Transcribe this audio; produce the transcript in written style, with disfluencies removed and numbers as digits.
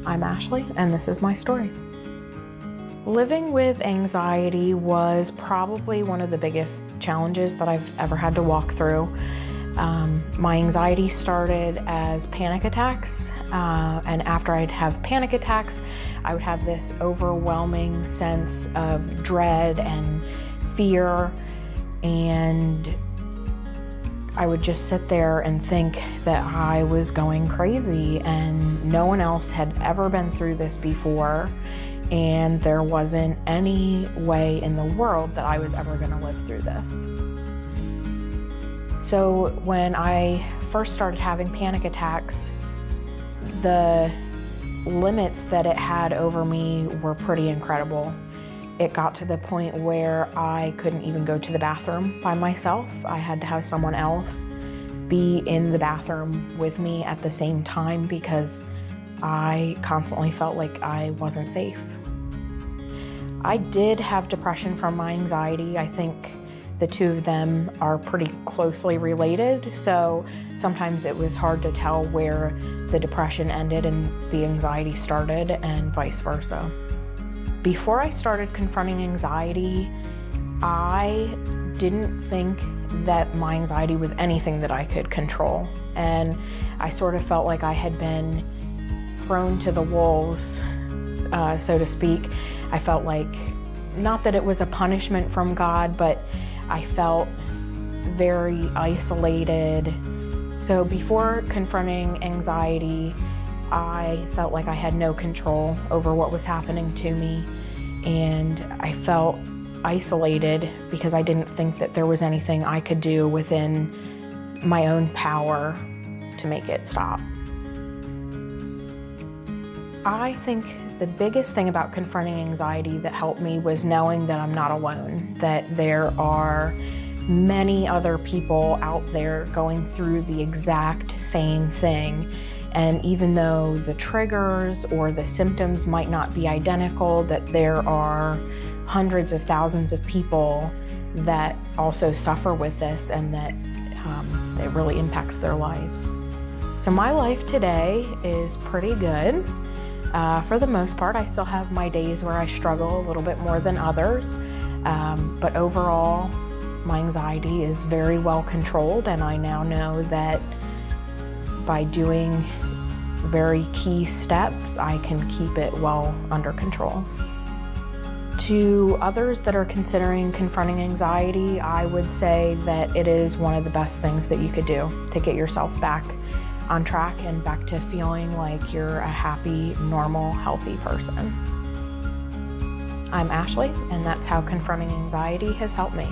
I'm Ashley, and this is my story. Living with anxiety was probably one of the biggest challenges that I've ever had to walk through. My anxiety started as panic attacks, and after I'd have panic attacks, I would have this overwhelming sense of dread and fear, and I would just sit there and think that I was going crazy and no one else had ever been through this before, and there wasn't any way in the world that I was ever going to live through this. So when I first started having panic attacks, the limits that it had over me were pretty incredible. It got to the point where I couldn't even go to the bathroom by myself. I had to have someone else be in the bathroom with me at the same time because I constantly felt like I wasn't safe. I did have depression from my anxiety. I think the two of them are pretty closely related, so sometimes it was hard to tell where the depression ended and the anxiety started, and vice versa. Before I started confronting anxiety, I didn't think that my anxiety was anything that I could control, and I sort of felt like I had been thrown to the wolves, so to speak. I felt like, not that it was a punishment from God, but I felt very isolated. So before confronting anxiety, I felt like I had no control over what was happening to me, and I felt isolated because I didn't think that there was anything I could do within my own power to make it stop. I think the biggest thing about confronting anxiety that helped me was knowing that I'm not alone, that there are many other people out there going through the exact same thing. And even though the triggers or the symptoms might not be identical, that there are hundreds of thousands of people that also suffer with this, and that it really impacts their lives. So my life today is pretty good. For the most part, I still have my days where I struggle a little bit more than others, but overall, my anxiety is very well controlled, and I now know that by doing very key steps, I can keep it well under control. To others that are considering confronting anxiety, I would say that it is one of the best things that you could do to get yourself back on track and back to feeling like you're a happy, normal, healthy person. I'm Ashley, and that's how confronting anxiety has helped me.